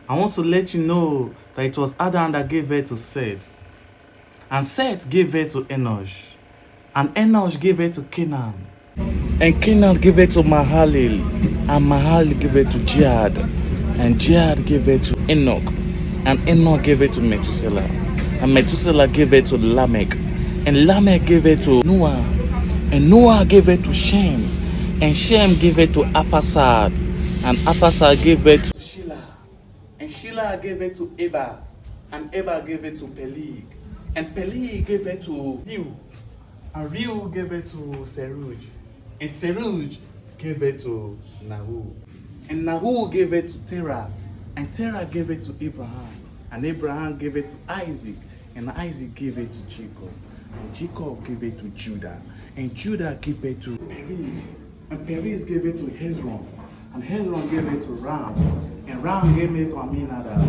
I want to let you know that it was Adam that gave birth to Seth. And Seth gave birth to Enosh. And Enosh gave birth to Canaan. And Canaan gave birth to Mahalil. And Mahalil gave birth to Jihad. And Jihad gave birth to Enoch. And Enoch gave birth to Methuselah. And Methuselah gave birth to Lamech. And Lamech gave birth to Noah. And Noah gave birth to Shem. And Shem gave birth to Arphaxad. And Arphaxad gave birth to Shelah. And Shelah gave birth to Eber. And Eber gave birth to Peleg. And Peleg gave birth to Reu. And Reu gave birth to Seruj. And Seruj gave birth to Nahu. And Nahu gave birth to Terah. And Terah gave birth to Abraham. And Abraham gave birth to Isaac. And Isaac gave birth to Jacob. And Jacob gave birth to Judah. And Judah gave birth to Perez. And Perez gave birth to Hezron. And Hezron gave birth to Ram. And Ram gave birth to Aminadab.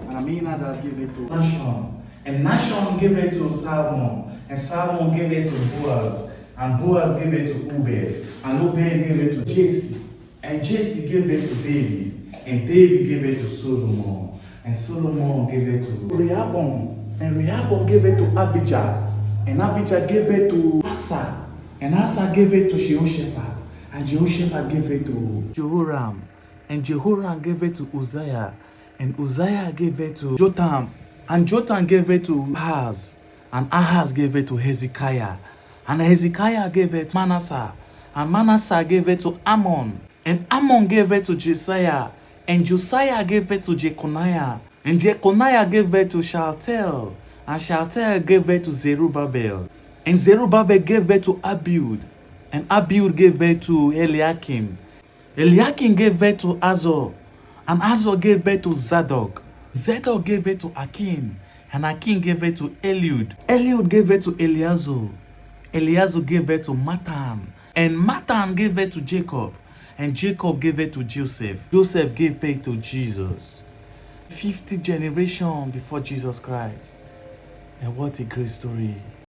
And Aminadab gave birth to Nashon. And Nashon gave birth to Salmon. And Salmon gave birth to Boaz. And Boaz gave birth to Obed. And Obed gave birth to Jesse. And Jesse gave birth to David. And David gave birth to Solomon. And Solomon gave birth to Rehoboam. And Rehoboam gave birth to Abijah. And Abijah gave birth to Asa. And Asa gave birth to Jehoshaphat. And Jehoshaphat gave birth to Jehoram. And Jehoram gave birth to Uzziah. And Uzziah gave birth to Jotham. And Jotham gave birth to Ahaz. And Ahaz gave birth to Hezekiah. And Hezekiah gave birth to Manasseh. And Manasseh gave birth to Ammon. And Ammon gave birth to Josiah. And Josiah gave birth to Jeconiah. And Jeconiah gave birth to Shealtiel. And Shealtiel gave birth to Zerubbabel. And Zerubbabel gave birth to Abiud. And Abiud gave birth to Eliakim. Eliakim gave birth to Azor. And Azor gave birth to Zadok. Zadok gave birth to Akim. And Akim gave birth to Eliud. Eliud gave birth to Eleazar. Eleazar gave birth to Matan. And Matan gave birth to Jacob. And Jacob gave birth to Joseph. Joseph gave birth to Jesus. 50 generations before Jesus Christ. And what a great story.